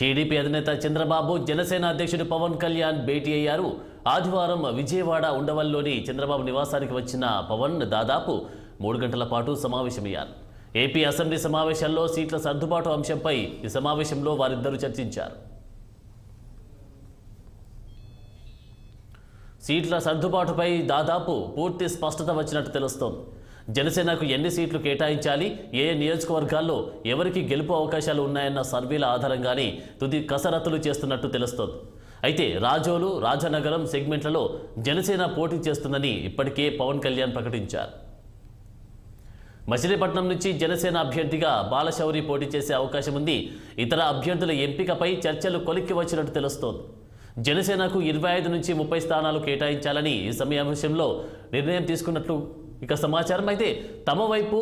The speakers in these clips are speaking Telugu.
టీడీపీ అధినేత చంద్రబాబు జనసేన అధ్యక్షుడు పవన్ కళ్యాణ్ భేటీ అయ్యారు. ఆదివారం విజయవాడ ఉండవల్లిలోని చంద్రబాబు నివాసానికి వచ్చిన పవన్ దాదాపు 3 గంటల పాటు సమావేశమయ్యారు. ఏపీ అసెంబ్లీ సమావేశాల్లో సీట్ల సర్దుబాటు అంశంపై ఈ సమావేశంలో వారిద్దరూ చర్చించారు. సీట్ల సర్దుబాటుపై దాదాపు పూర్తి స్పష్టత వచ్చినట్టు తెలుస్తోంది. జనసేనకు ఎన్ని సీట్లు కేటాయించాలి, ఏ నియోజకవర్గాల్లో ఎవరికి గెలుపు అవకాశాలు ఉన్నాయన్న సర్వేల ఆధారంగానే తుది కసరత్తులు చేస్తున్నట్టు తెలుస్తోంది. అయితే రాజోలు, రాజనగరం సెగ్మెంట్లలో జనసేన పోటీ చేస్తుందని ఇప్పటికే పవన్ కళ్యాణ్ ప్రకటించారు. మచిలీపట్నం నుంచి జనసేన అభ్యర్థిగా బాలశౌరి పోటీ చేసే అవకాశం ఉంది. ఇతర అభ్యర్థుల ఎంపికపై చర్చలు కొలిక్కి వచ్చినట్టు తెలుస్తోంది. జనసేనకు 25 నుంచి 30 స్థానాలు కేటాయించాలని ఈ సమావేశంలో నిర్ణయం తీసుకున్నట్లు ఇక సమాచారం. అయితే తమ వైపు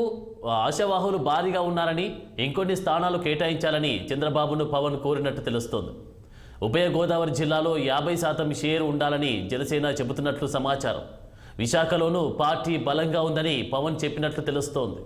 ఆశావాహులు భారీగా ఉన్నారని, ఇంకొన్ని స్థానాలు కేటాయించాలని చంద్రబాబును పవన్ కోరినట్టు తెలుస్తోంది. ఉభయ గోదావరి జిల్లాలో 50% షేరు ఉండాలని జనసేన చెబుతున్నట్లు సమాచారం. విశాఖలోనూ పార్టీ బలంగా ఉందని పవన్ చెప్పినట్లు తెలుస్తోంది.